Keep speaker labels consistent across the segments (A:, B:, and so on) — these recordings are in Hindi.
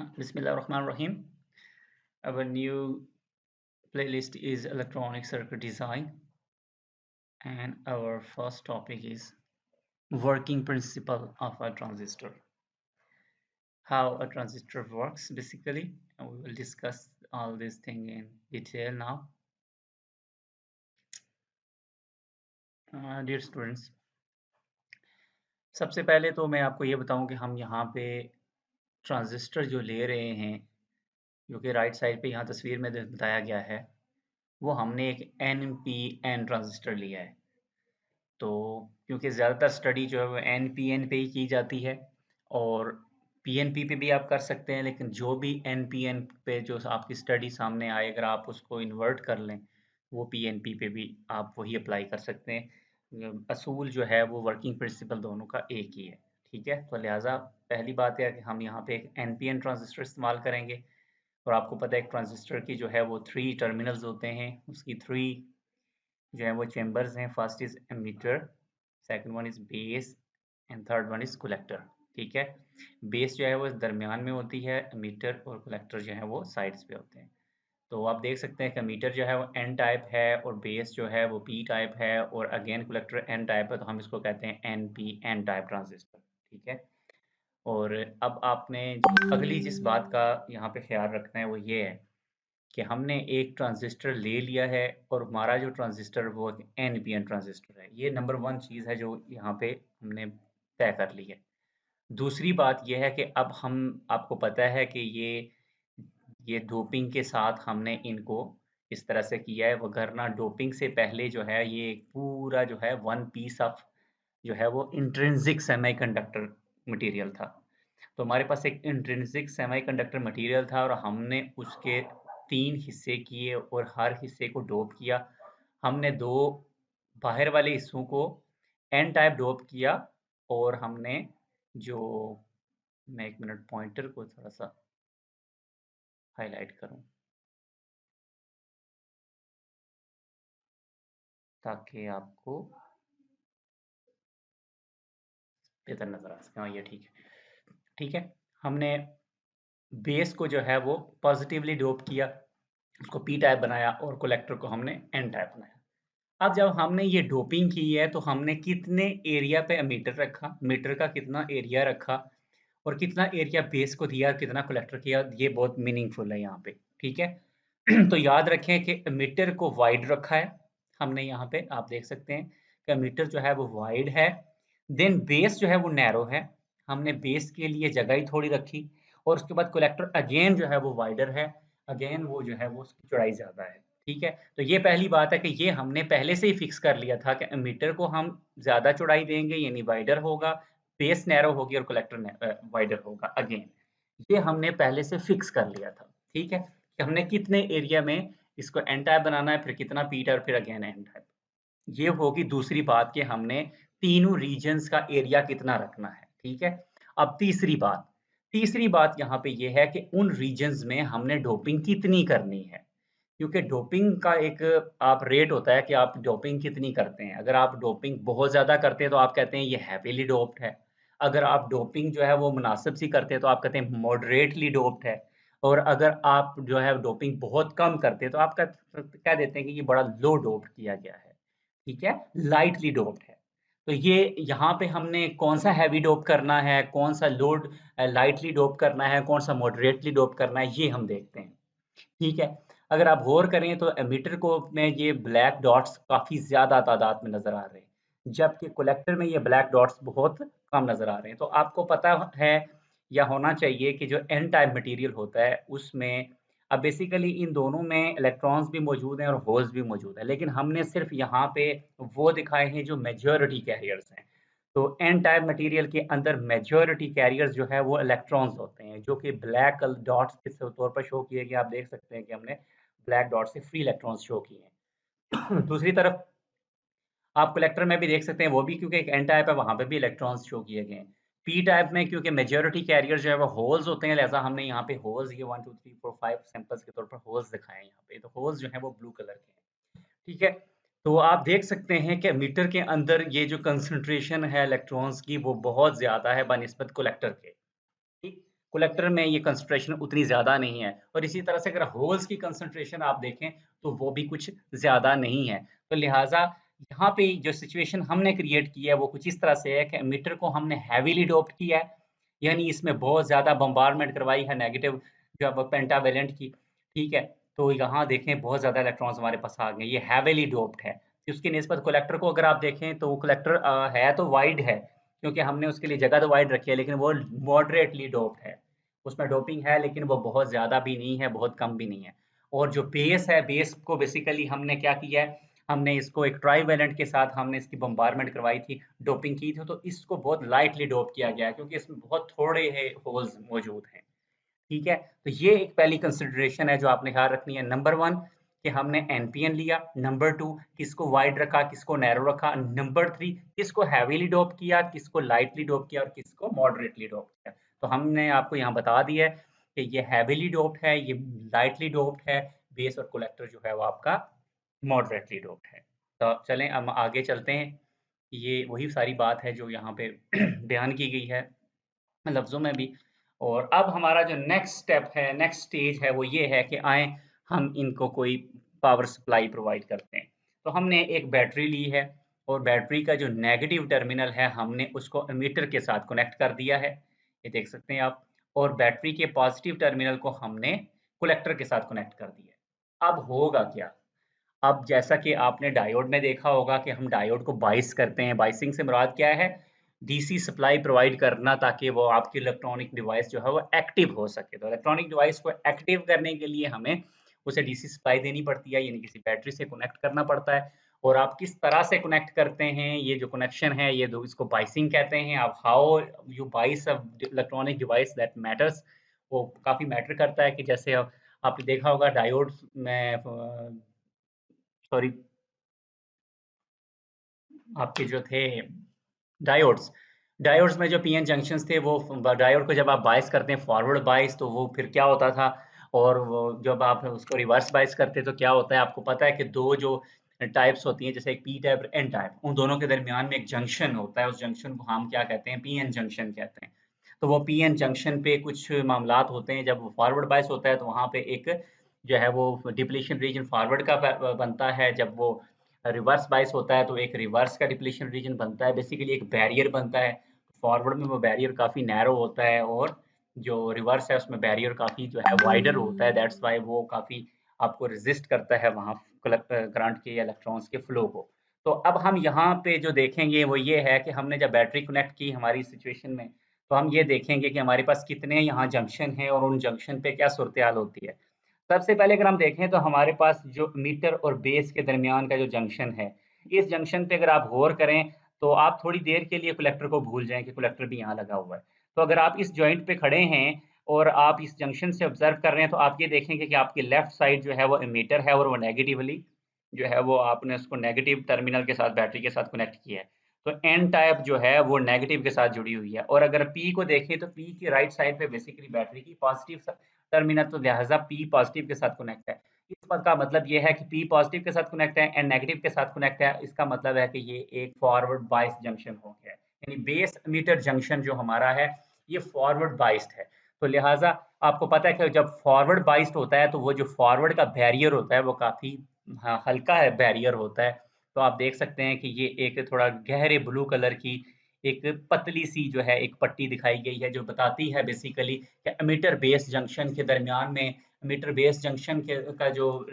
A: Bismillahirrahmanirrahim. Our new playlist is electronic circuit design, and our first topic is working principle of a transistor. How a transistor works basically, and we will discuss all this thing in detail now. Dear students, सबसे पहले तो मैं आपको ये बताऊं कि हम यहाँ पे ट्रांजिस्टर जो ले रहे हैं, जो कि राइट साइड पे यहाँ तस्वीर में बताया गया है, वो हमने एक NPN ट्रांजिस्टर लिया है। तो क्योंकि ज़्यादातर स्टडी जो है वो NPN पे ही की जाती है और PNP पे भी आप कर सकते हैं, लेकिन जो भी NPN पे जो आपकी स्टडी सामने आए, अगर आप उसको इन्वर्ट कर लें, वो PNP पे भी आप वही अप्लाई कर सकते हैं। असूल जो है वो वर्किंग प्रिंसिपल दोनों का एक ही है, ठीक है। तो लिहाजा पहली बात है कि हम यहाँ पे एक NPN ट्रांजिस्टर इस्तेमाल करेंगे और आपको पता है एक ट्रांजिस्टर की जो है वो 3 टर्मिनल्स होते हैं, उसकी 3 जो है वो चेंबर्स हैं। First is emitter, second one is base and third one is collector, ठीक है। बेस जो है वो दरमियान में होती है, एमीटर और कलेक्टर जो है वो साइड्स पे होते हैं। तो आप देख सकते हैं कि एमीटर जो है वो एन टाइप है और बेस जो है वो पी टाइप है और अगेन कलेक्टर एन टाइप है, तो हम इसको कहते हैं N P N type transistor, ठीक है। और अब आपने अगली जिस बात का यहाँ पे ख्याल रखना है वो ये है कि हमने एक ट्रांजिस्टर ले लिया है और हमारा जो ट्रांजिस्टर वो NPN ट्रांजिस्टर है। ये नंबर 1 चीज़ है जो यहाँ पे हमने तय कर ली है। दूसरी बात ये है कि अब हम आपको पता है कि ये डोपिंग के साथ हमने इनको इस तरह से किया है, वगरना डोपिंग से पहले जो है ये पूरा जो है वन पीस ऑफ जो है वो इंट्रिंसिक सेमीकंडक्टर मटेरियल था। तो हमारे पास एक इंट्रिंसिक सेमीकंडक्टर मटेरियल था और हमने उसके 3 हिस्से किए और हर हिस्से को डोप किया। हमने 2 बाहर वाले हिस्सों को एन टाइप डोप किया और हमने जो मैं 1 मिनट पॉइंटर को थोड़ा-सा हाइलाइट करूँ ताकि आपको बेहतर नज़र आ सके। हाँ, ये ठीक है। ठीक है? हमने बेस को जो है वो पॉजिटिवली डोप किया, उसको पी टाइप बनाया और कलेक्टर को हमने एन टाइप बनाया। अब जब हमने ये डोपिंग की है तो हमने कितने एरिया पे मीटर रखा, मीटर का कितना एरिया रखा और कितना एरिया बेस को दिया, कितना कलेक्टर किया, ये बहुत मीनिंगफुल है यहाँ पे, ठीक है। तो याद रखें कि मीटर को वाइड रखा है हमने, यहाँ पे आप देख सकते हैं कि मीटर जो है वो वाइड है। देन बेस जो है वो नैरो है, हमने बेस के लिए जगह ही थोड़ी रखी और उसके बाद कलेक्टर अगेन जो है वो वाइडर है, अगेन वो जो है वो उसकी चौड़ाई ज्यादा है, ठीक है। तो ये पहली बात है कि ये हमने पहले से ही फिक्स कर लिया था कि मीटर को हम ज्यादा चौड़ाई देंगे यानी वाइडर होगा, बेस नैरो होगी और कलेक्टर वाइडर होगा अगेन। ये हमने पहले से फिक्स कर लिया था, ठीक है, कि हमने कितने एरिया में इसको एन टाइप बनाना है, फिर कितना पी टाइप, फिर अगेन एन टाइप। ये होगी दूसरी बात कि हमने तीनों रीजन्स का एरिया कितना रखना है, ठीक है। अब तीसरी बात यहाँ पे ये है कि उन रीजन्स में हमने डोपिंग कितनी करनी है, क्योंकि डोपिंग का एक आप रेट होता है कि आप डोपिंग कितनी करते हैं। अगर आप डोपिंग बहुत ज़्यादा करते हैं तो आप कहते हैं ये हैवीली डोप्ड है। अगर आप डोपिंग जो है वो मुनासिब सी करते हैं तो आप कहते हैं मॉडरेटली डोप्ड है। और अगर आप जो है डोपिंग बहुत कम करते हैं तो आप कह देते हैं कि ये बड़ा लो डोप्ड किया गया है, ठीक है, लाइटली डोप्ड है। तो ये यहाँ पे हमने कौन सा हैवी डोप करना है, कौन सा लोड लाइटली डोप करना है, कौन सा मॉडरेटली डोप करना है, ये हम देखते हैं, ठीक है। अगर आप गौर करें तो एमीटर को में ये ब्लैक डॉट्स काफ़ी ज़्यादा तादाद में नज़र आ रहे हैं, जबकि कलेक्टर में ये ब्लैक डॉट्स बहुत कम नज़र आ रहे हैं। तो आपको पता है या होना चाहिए कि जो एन टाइप मटेरियल होता है उसमें अब बेसिकली इन दोनों में इलेक्ट्रॉन्स भी मौजूद हैं और होल्स भी मौजूद हैं, लेकिन हमने सिर्फ यहाँ पे वो दिखाए हैं जो मेजॉरिटी कैरियर्स हैं। तो एन टाइप मटेरियल के अंदर मेजॉरिटी कैरियर्स जो है वो इलेक्ट्रॉन्स होते हैं, जो कि ब्लैक डॉट्स के तौर पर शो किए गए। आप देख सकते हैं कि हमने ब्लैक डॉट से फ्री इलेक्ट्रॉन्स शो किए हैं। दूसरी तरफ आप कलेक्टर में भी देख सकते हैं, वो भी क्योंकि एक एन टाइप है वहां पे भी इलेक्ट्रॉन्स शो किए गए हैं। पी टाइप में क्योंकि मेजॉरिटी कैरियर जो है वो होल्स होते हैं, लिहाजा हमने यहाँ पे होल्स ये 1 2 3 4 5 सैंपल्स के तौर पर होल्स दिखाए हैं यहाँ पे। तो होल्स जो है वो ब्लू कलर के हैं, ठीक है। तो आप देख सकते हैं कि मीटर के अंदर ये जो कंसंट्रेशन है इलेक्ट्रॉन्स की वो बहुत ज्यादा है बनिस्बत कलेक्टर के, ठीक। कलेक्टर में ये कंसंट्रेशन उतनी ज़्यादा नहीं है। और इसी तरह से अगर होल्स की कंसंट्रेशन आप देखें तो वो भी कुछ ज़्यादा नहीं है। तो लिहाजा यहाँ पे जो सिचुएशन हमने क्रिएट की है वो कुछ इस तरह से है कि एमिटर को हमने हैवीली डोप्ड किया है, यानी इसमें बहुत ज़्यादा बम्बार्डमेंट करवाई है नेगेटिव जो है पेंटावेलेंट की, ठीक है। तो यहाँ देखें बहुत ज़्यादा इलेक्ट्रॉन्स हमारे पास आ गए, ये हैवीली डोप्ड है। उसकी निस्बत कलेक्टर को अगर आप देखें तो वो कलेक्टर है तो वाइड है, क्योंकि हमने उसके लिए जगह तो वाइड रखी है, लेकिन वो मॉडरेटली डोप्ड है। उसमें डोपिंग है लेकिन वो बहुत ज़्यादा भी नहीं है, बहुत कम भी नहीं है। और जो बेस है, बेस को बेसिकली हमने क्या किया है, हमने इसको एक ट्राईवेलेंट के साथ हमने इसकी बम्बारमेंट करवाई थी, डोपिंग की थी, तो इसको बहुत लाइटली डोप किया गया है क्योंकि इसमें बहुत थोड़े होल्स मौजूद हैं, ठीक है। तो ये एक पहली कंसिडरेशन है जो आपने ख्याल रखनी है। नंबर 1 कि हमने एनपीएन लिया, नंबर 2 किसको वाइड रखा, किसको नैरो रखा, नंबर 3 किसको हैवीली डोप किया, किसको लाइटली डोप किया और किसको मॉडरेटली डोप किया। तो हमने आपको यहाँ बता दिया है कि ये हैवीली डोप्ड है, ये लाइटली डोप्ड है, बेस और कलेक्टर जो है वो आपका मॉडरेटली डोप्ड है। तो चलें हम आगे चलते हैं। ये वही सारी बात है जो यहाँ पे बयान की गई है लफ्ज़ों में भी। और अब हमारा जो नेक्स्ट स्टेप है, नेक्स्ट स्टेज है, वो ये है कि आएँ हम इनको कोई पावर सप्लाई प्रोवाइड करते हैं। तो हमने एक बैटरी ली है और बैटरी का जो नेगेटिव टर्मिनल है हमने उसको एमीटर के साथ कनेक्ट कर दिया है, ये देख सकते हैं आप। और बैटरी के पॉजिटिव टर्मिनल को हमने कलेक्टर के साथ कनेक्ट कर दिया है। अब होगा क्या? अब जैसा कि आपने डायोड में देखा होगा कि हम डायोड को बाइस करते हैं। बाइसिंग से मुराद क्या है? डीसी सप्लाई प्रोवाइड करना ताकि वो आपकी इलेक्ट्रॉनिक डिवाइस जो है वो एक्टिव हो सके। तो इलेक्ट्रॉनिक डिवाइस को एक्टिव करने के लिए हमें उसे डीसी सप्लाई देनी पड़ती है, यानी किसी बैटरी से कनेक्ट करना पड़ता है। और आप किस तरह से कनेक्ट करते हैं, ये जो कनेक्शन है ये दो, इसको बाइसिंग कहते हैं। आप हाउ यू बाइस अ इलेक्ट्रॉनिक डिवाइस दैट मैटर्स, वो काफ़ी मैटर करता है। कि जैसे आपने देखा होगा डायोड में सॉरी आपके जो थे डायोड्स, डायोड्स में जो पीएन जंक्शंस थे वो डायोड को जब आप बायस करते हैं फॉरवर्ड बायस, तो वो फिर क्या होता था, और वो जब आप उसको रिवर्स बायस करते हैं तो क्या होता है, आपको पता है कि दो जो टाइप्स होती हैं, जैसे एक पी टाइप और एन टाइप, उन दोनों के दरमियान में एक जंक्शन होता है, उस जंक्शन को हम क्या कहते हैं, पीएन जंक्शन कहते हैं। तो वो पीएन जंक्शन पे कुछ मामलात होते हैं, जब फॉरवर्ड बायस होता है तो वहाँ पे एक जो है वो डिप्लीशन रीजन फॉरवर्ड का बनता है, जब वो रिवर्स बायस होता है तो एक रिवर्स का डिप्लीशन रीजन बनता है, बेसिकली एक बैरियर बनता है। फॉरवर्ड में वो बैरियर काफ़ी नैरो होता है और जो रिवर्स है उसमें बैरियर काफ़ी जो है वाइडर होता है, दैट्स वाई वो काफ़ी आपको रेजिस्ट करता है वहाँ करंट के या इलेक्ट्रॉन्स के फ्लो को। तो अब हम यहाँ पे जो देखेंगे वो ये है कि हमने जब बैटरी कनेक्ट की हमारी सिचुएशन में, तो हम ये देखेंगे कि हमारे पास कितने यहाँ जंक्शन हैं और उन जंक्शन पे क्या सूरत हाल होती है। सबसे पहले अगर हम देखें तो हमारे पास जो मीटर और बेस के दरमियान का जो जंक्शन है, इस जंक्शन पे अगर आप गौर करें तो आप थोड़ी देर के लिए कलेक्टर को भूल जाएं कि कलेक्टर भी यहाँ लगा हुआ है। तो अगर आप इस जॉइंट पे खड़े हैं और आप इस जंक्शन से ऑब्जर्व कर रहे हैं तो आप ये देखेंगे कि आपकी लेफ्ट साइड जो है वो एमीटर है और वो नेगेटिवली जो है वो आपने उसको नेगेटिव टर्मिनल के साथ बैटरी के साथ कनेक्ट किया है। तो एन टाइप जो है वो नेगेटिव के साथ जुड़ी हुई है। और अगर पी को देखें तो पी की राइट साइड पे बेसिकली बैटरी की पॉजिटिव टर्मिनल, तो लिहाजा पी पॉजिटिव के साथ कनेक्ट है। इस बात का मतलब ये है कि पी पॉजिटिव के साथ कनेक्ट है एंड नेगेटिव के साथ कनेक्ट है। इसका मतलब है कि ये एक फॉरवर्ड बाइस जंक्शन हो गया है, यानी बेस मीटर जंक्शन जो हमारा है ये फॉरवर्ड बाइस्ड है। तो लिहाजा आपको पता है कि जब फॉरवर्ड बाइस्ड होता है तो वो जो फॉरवर्ड का बैरियर होता है वो काफ़ी हल्का है बैरियर होता है। तो आप देख सकते हैं कि ये एक थोड़ा गहरे ब्लू कलर की एक पतली सी जो है एक पट्टी दिखाई गई है, जो बताती है बेसिकली कि एमिटर बेस जंक्शन के दरमियान में, एमिटर बेस जंक्शन के का जो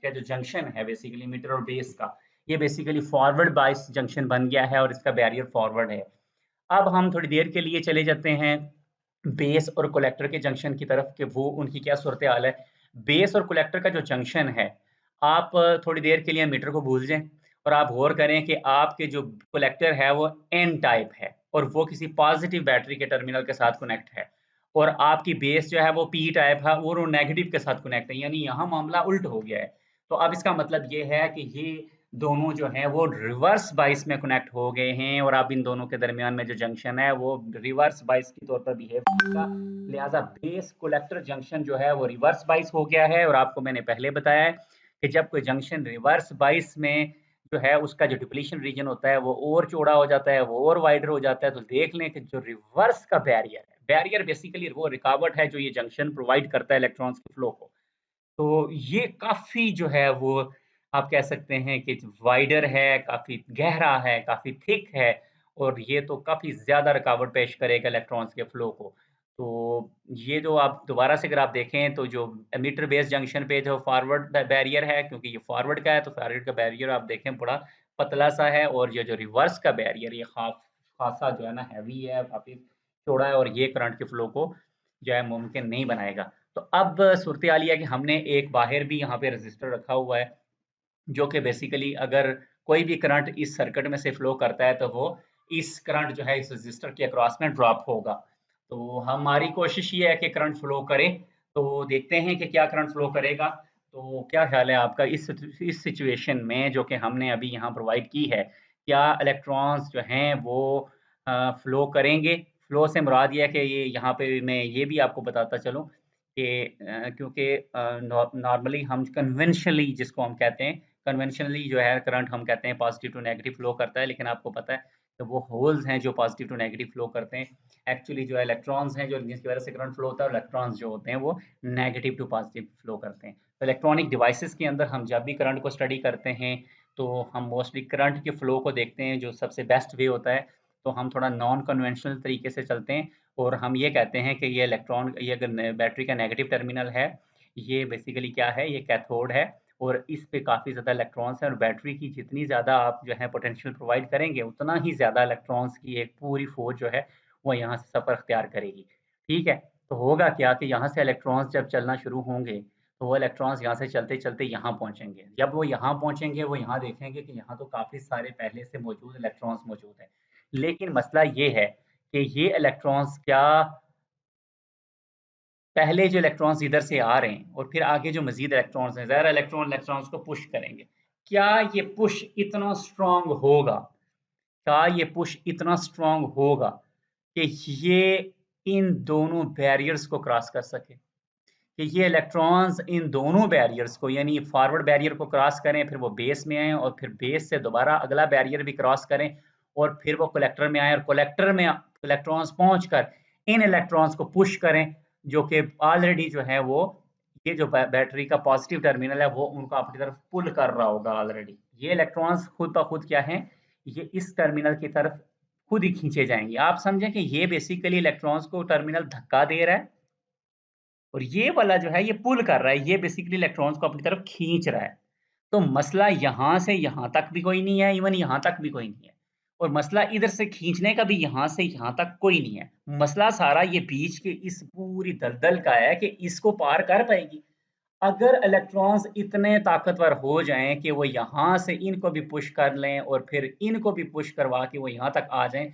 A: जंक्शन है बेसिकली एमिटर और बेस का, ये बेसिकली फॉरवर्ड बाइस जंक्शन बन गया है और इसका बैरियर फॉरवर्ड है। अब हम थोड़ी देर के लिए चले जाते हैं बेस और कलेक्टर के जंक्शन की तरफ कि वो उनकी क्या सूरत हाल है। बेस और कलेक्टर का जो जंक्शन है, आप थोड़ी देर के लिए मीटर को भूल जाएं और आप गौर करें कि आपके जो कलेक्टर है वो एन टाइप है और वो किसी पॉजिटिव बैटरी के टर्मिनल के साथ कनेक्ट है, और आपकी बेस जो है वो पी टाइप है और वो नेगेटिव के साथ कनेक्ट है, यानी यहाँ मामला उल्ट हो गया है। तो अब इसका मतलब ये है कि ये दोनों जो हैं वो रिवर्स बाइस में कनेक्ट हो गए हैं और अब इन दोनों के दरमियान में जो जंक्शन है वो रिवर्स बाइस के तौर पर बिहेव करेगा। लिहाजा बेस कलेक्टर जंक्शन जो है वो रिवर्स बाइस हो गया है। और आपको मैंने पहले बताया है कि जब कोई जंक्शन रिवर्स बाइस में जो है उसका जो डिप्लीशन रीजन होता है वो और चौड़ा हो जाता है, वो और वाइडर हो जाता है। तो देख लें कि जो रिवर्स का बैरियर है, बैरियर बेसिकली वो रुकावट है जो ये जंक्शन प्रोवाइड करता है इलेक्ट्रॉन्स के फ्लो को। तो ये काफ़ी जो है वो आप कह सकते हैं कि वाइडर है, काफ़ी गहरा है, काफ़ी थिक है और ये तो काफ़ी ज़्यादा रुकावट पेश करेगा इलेक्ट्रॉन्स के फ्लो को। तो ये जो आप दोबारा से अगर आप देखें तो जो एमिटर बेस जंक्शन पे जो फॉरवर्ड बैरियर है, क्योंकि ये फॉरवर्ड का है तो फॉरवर्ड का बैरियर आप देखें बड़ा पतला-सा है और ये जो रिवर्स का बैरियर ये ख़ासा जो है ना हैवी है, काफ़ी चौड़ा है और ये करंट के फ्लो को जो है मुमकिन नहीं बनाएगा। तो अब सूरत-ए-हाल ये है कि हमने एक बाहर भी यहाँ पे रजिस्टर रखा हुआ है, जो कि बेसिकली अगर कोई भी करंट इस सर्किट में से फ्लो करता है, तो वो इस करंट जो है इस रजिस्टर के अक्रॉस में ड्रॉप होगा। तो हमारी कोशिश ये है कि करंट फ्लो करे, तो देखते हैं कि क्या करंट फ्लो करेगा। तो क्या ख़्याल है आपका इस सिचुएशन में जो कि हमने अभी यहाँ प्रोवाइड की है, क्या इलेक्ट्रॉन्स जो हैं वो फ्लो करेंगे? फ्लो से मुराद ये है कि ये यहाँ पे मैं ये भी आपको बताता चलूँ कि क्योंकि नॉर्मली हम कन्वेंशनली जिसको हम कहते हैं, कन्वेंशनली जो है करंट हम कहते हैं पॉजिटिव टू नेगेटिव फ्लो करता है, लेकिन आपको पता है कि वो होल्स हैं जो पॉजिटिव टू नेगेटिव फ्लो करते हैं। एक्चुअली जो इलेक्ट्रॉन्स हैं जो जिसकी वजह से करंट फ्लो होता है, इलेक्ट्रॉन्स जो होते हैं वो नेगेटिव टू पॉजिटिव फ्लो करते हैं। तो इलेक्ट्रॉनिक डिवाइसेस के अंदर हम जब भी करंट को स्टडी करते हैं, तो हम मोस्टली करंट के फ्लो को देखते हैं, जो सबसे बेस्ट वे होता है। तो हम थोड़ा नॉन कन्वेंशनल तरीके से चलते हैं और हम ये कहते हैं कि ये इलेक्ट्रॉन ये अगर बैटरी का नेगेटिव टर्मिनल है, ये बेसिकली क्या है, ये कैथोड है और इस पे काफ़ी ज़्यादा इलेक्ट्रॉन्स हैं और बैटरी की जितनी ज़्यादा आप जो है पोटेंशियल प्रोवाइड करेंगे, उतना ही ज़्यादा इलेक्ट्रॉन्स की एक पूरी फ़ौज जो है, वो यहाँ से सफ़र अख्तियार करेगी। ठीक है? तो होगा क्या कि यहाँ से इलेक्ट्रॉन्स जब चलना शुरू होंगे, तो वो इलेक्ट्रॉन्स यहाँ से चलते-चलते यहाँ पहुँचेंगे। जब वो यहाँ पहुँचेंगे, वो यहाँ देखेंगे कि यहाँ तो काफ़ी सारे पहले से मौजूद इलेक्ट्रॉन्स मौजूद हैं। लेकिन मसला ये है कि ये इलेक्ट्रॉन्स क्या पहले जो इलेक्ट्रॉन्स इधर से आ रहे हैं और फिर आगे जो मज़ीद इलेक्ट्रॉन्स हैं, ज़ाहिर है इलेक्ट्रॉन्स को पुश करेंगे। क्या ये पुश इतना स्ट्रॉन्ग होगा? क्या ये पुश इतना स्ट्रॉन्ग होगा कि ये इन दोनों बैरियर्स को क्रॉस कर सके? कि ये इलेक्ट्रॉन्स इन दोनों बैरियर्स को यानी फॉरवर्ड बैरियर को क्रॉस करें, फिर वो बेस में आएँ और फिर बेस से दोबारा अगला बैरियर भी क्रॉस करें और फिर वो कलेक्टर में आएँ और कलेक्टर में इलेक्ट्रॉन्स पहुँचकर इन इलेक्ट्रॉन्स को पुश करें, जो कि ऑलरेडी जो है वो ये जो बैटरी का पॉजिटिव टर्मिनल है वो उनको अपनी तरफ पुल कर रहा होगा ऑलरेडी। ये इलेक्ट्रॉन्स खुद ब खुद क्या हैं, ये इस टर्मिनल की तरफ खुद ही खींचे जाएँगे। आप समझें कि ये बेसिकली इलेक्ट्रॉन्स को टर्मिनल धक्का दे रहा है और ये वाला जो है ये पुल कर रहा है, ये बेसिकली इलेक्ट्रॉन्स को अपनी तरफ खींच रहा है। तो मसला यहाँ से यहाँ तक भी कोई नहीं है, इवन यहाँ तक भी कोई नहीं है। और मसला इधर से खींचने का भी यहाँ से यहाँ तक कोई नहीं है। मसला सारा ये बीच के इस पूरी दलदल का है कि इसको पार कर पाएगी। अगर इलेक्ट्रॉन्स इतने ताकतवर हो जाएँ कि वो यहाँ से इनको भी पुश कर लें और फिर इनको भी पुश करवा के वो यहाँ तक आ जाएँ,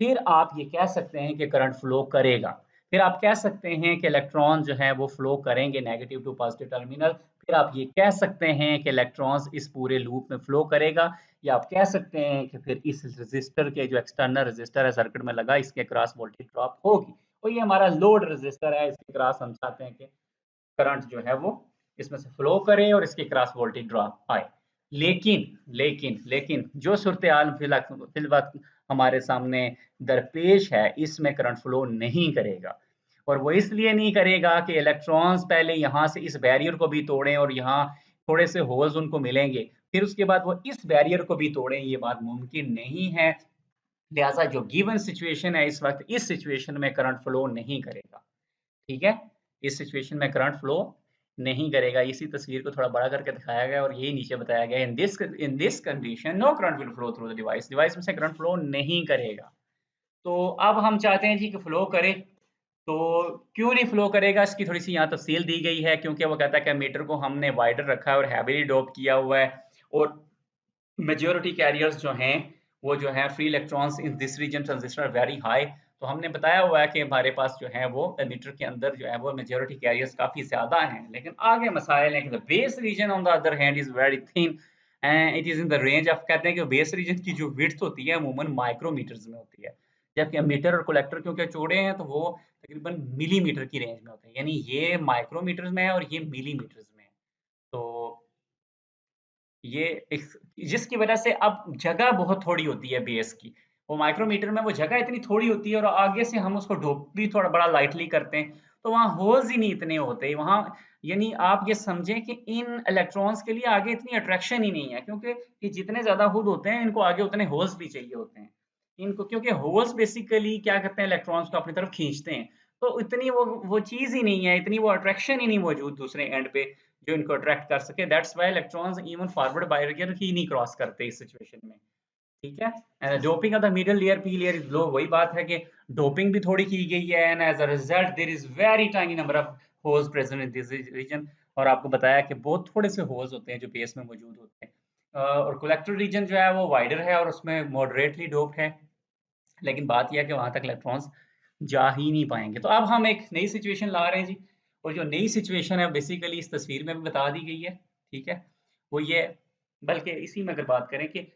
A: फिर आप ये कह सकते हैं कि करंट फ्लो करेगा। फिर आप कह सकते हैं कि इलेक्ट्रॉन जो है वो फ्लो करेंगे नेगेटिव टू पॉजिटिव टर्मिनल। फिर आप ये कह सकते हैं कि इलेक्ट्रॉन्स इस पूरे लूप में फ्लो करेगा या आप कह सकते हैं कि फिर इस रेज़िस्टर के जो एक्सटर्नल रेज़िस्टर है सर्किट में लगा इसके अक्रॉस वोल्टेज ड्रॉप होगी। और ये हमारा लोड रेज़िस्टर है, इसके अक्रॉस हम चाहते हैं कि करंट जो है वो इसमें से फ्लो करे और इसके क्रॉस वोल्टेज ड्रॉप आए। लेकिन जो सूरत-ए-हाल फिलवक़्त हमारे सामने दरपेश है, इसमें करंट फ्लो नहीं करेगा। और वो इसलिए नहीं करेगा कि इलेक्ट्रॉन्स पहले यहाँ से इस बैरियर को भी तोड़ें और यहाँ थोड़े से होल्स उनको मिलेंगे। फिर उसके बाद वो इस बैरियर को भी तोड़ें, ये बात मुमकिन नहीं है। लिहाज़ा जो गिवन सिचुएशन है इस वक़्त, इस सिचुएशन में करंट फ्लो नहीं करेगा। ठीक है? इस सिचुएशन में करंट फ्लो नहीं करेगा। इसी तस्वीर को थोड़ा बड़ा करके दिखाया गया है और यही नीचे बताया गया है in this condition no current will flow through the device. Device में से करंट फ्लो नहीं करेगा। तो अब हम चाहते हैं जी कि फ्लो करे, तो क्यों नहीं फ्लो करेगा इसकी थोड़ी-सी यहाँ तफ़सील दी गई है क्योंकि वो कहता है कि एमीटर को हमने वाइडर रखा है और हेवीली डोप किया हुआ है और मेजॉरिटी कैरियर्स जो हैं, वो जो है free electrons in this region transistor very high. तो हमने बताया हुआ है कि हमारे पास जो है वो एमीटर के अंदर जो है वो मेजॉरिटी कैरियर्स काफ़ी ज़्यादा हैं। लेकिन आगे मसाइल हैं कि the base reason on the other hand is very thin and it is in the range of कहते हैं कि बेस रीजन की जो विड्थ होती है अमूमन माइक्रोमीटर्स में होती है। जबकि एमीटर और कलेक्टर क्योंकि चौड़े हैं तो वो तकरीबन मिलीमीटर की रेंज में होते हैं। यानी ये माइक्रोमीटर्स में है और ये मिलीमीटर्स में है। तो ये जिसकी वजह से अब जगह बहुत थोड़ी होती है बेस की वो माइक्रोमीटर में वो जगह इतनी थोड़ी होती है और आगे से हम उसको डोप भी थोड़ा बड़ा लाइटली करते हैं, तो वहाँ होल्स ही नहीं इतने होते वहाँ। यानी आप ये समझें कि इन इलेक्ट्रॉन्स के लिए आगे इतनी अट्रैक्शन ही नहीं है, क्योंकि ये जितने ज्यादा हुड होते हैं इनको आगे उतने होल्स भी चाहिए होते हैं इनको, क्योंकि होल्स बेसिकली क्या करते हैं, इलेक्ट्रॉन्स को अपनी तरफ खींचते हैं। तो इतनी वो चीज ही नहीं है, इतनी वो अट्रैक्शन ही नहीं मौजूद दूसरे एंड पे जो इनको अट्रैक्ट कर सके। That's why electrons even forward barrier ही नहीं क्रॉस करते इस सिचुएशन में। ठीक है, doping of the middle layer P layer is low, वही बात है कि डोपिंग भी थोड़ी की गई है and as a result there is very tiny number of holes present in this region. और आपको बताया कि बहुत थोड़े से होल्स होते हैं जो बेस में मौजूद होते हैं। और कलेक्टर रीजन जो है वो वाइडर है और उसमें मॉडरेटली डोप्ड है, लेकिन बात यह है कि वहां तक इलेक्ट्रॉन्स जा ही नहीं पाएंगे। तो अब हम एक नई सिचुएशन ला रहे हैं जी, और जो नई सिचुएशन है बेसिकली इस तस्वीर में भी बता दी गई है। ठीक है, वो ये, बल्कि इसी में अगर बात करें कि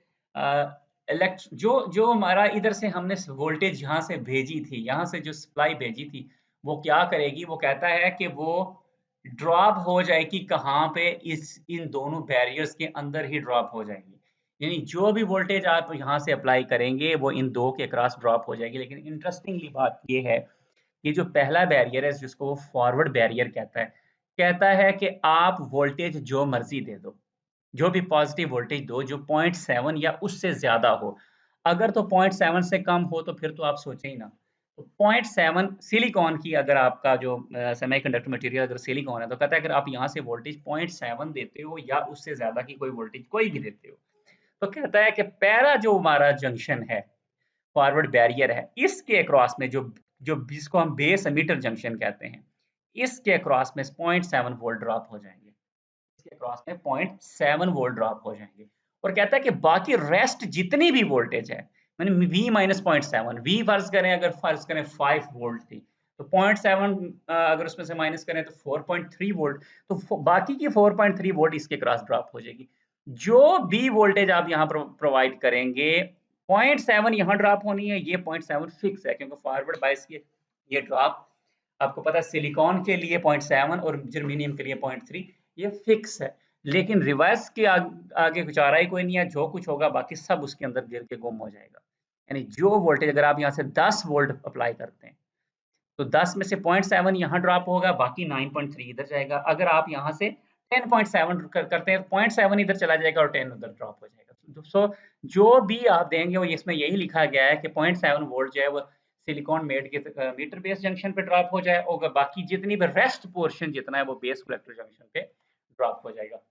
A: जो जो हमारा इधर से हमने वोल्टेज यहाँ से भेजी थी, यहाँ से जो सप्लाई भेजी थी, वो क्या करेगी, वो कहता है कि वो ड्रॉप हो जाएगी कहाँ पे, इस इन दोनों बैरियर्स के अंदर ही ड्रॉप हो जाएगी। यानी जो भी वोल्टेज आप यहाँ से अप्लाई करेंगे वो इन दो के क्रॉस ड्रॉप हो जाएगी। लेकिन इंटरेस्टिंगली बात ये है कि जो पहला बैरियर है जिसको वो फॉरवर्ड बैरियर कहता है कि आप वोल्टेज जो मर्जी दे दो, जो भी पॉजिटिव वोल्टेज दो जो 0.7 या उससे ज्यादा हो। अगर तो 0.7 से कम हो तो फिर तो आप सोचें ही ना। तो 0.7 सिलिकॉन की, अगर आपका जो सेमीकंडक्टर मटेरियल अगर सिलिकॉन है, तो कहता है अगर आप यहाँ से वोल्टेज 0.7 देते हो या उससे ज्यादा की कोई वोल्टेज कोई भी देते हो, तो कहता है कि पहला जो हमारा जंक्शन है, फॉरवर्ड बैरियर है, इसके अक्रॉस में जो जो जिसको हम बेस एमिटर जंक्शन कहते हैं, इसके अक्रॉस में 0.7 वोल्ट ड्रॉप हो जाएंगे। इसके अक्रॉस में 0.7 वोल्ट ड्रॉप हो जाएंगे। और कहता है कि बाकी रेस्ट जितनी भी वोल्टेज है, मैंने v माइनस 0.7, v फर्ज करें, अगर फर्ज करें 5 वोल्ट थी, तो 0.7 अगर उसमें से माइनस करें तो 4.3 वोल्ट, तो बाकी की 4.3 वोल्ट इसके क्रॉस ड्रॉप हो जाएगी। जो भी वोल्टेज आप यहाँ प्रोवाइड करेंगे, 0.7 यहाँ ड्रॉप होनी है, ये 0.7 फिक्स है, क्योंकि फॉरवर्ड बायस की ये ड्रॉप आपको पता है सिलिकॉन के लिए 0.7 और जर्मेनियम के लिए 0.3, ये फिक्स है। लेकिन रिवर्स के आगे कुछ आ रहा ही कोई नहीं है, जो कुछ होगा बाकी सब उसके अंदर गिर के गुम हो जाएगा। यानी जो वोल्टेज अगर आप यहाँ से 10 वोल्ट अप्लाई करते हैं, तो 10 में से 0.7 यहाँ ड्रॉप होगा, बाकी 9.3 इधर जाएगा। अगर आप यहाँ से 10.7 करते हैं, 0.7 इधर चला जाएगा और 10 उधर ड्रॉप हो जाएगा। सो जो भी आप देंगे वो इसमें यही लिखा गया है कि 0.7 वोल्ट जो है वो सिलिकॉन मेड के मीटर बेस जंक्शन पे ड्रॉप हो जाए, और बाकी जितनी भी रेस्ट पोर्शन जितना है वो बेस कलेक्टर जंक्शन पे ड्रॉप हो जाएगा।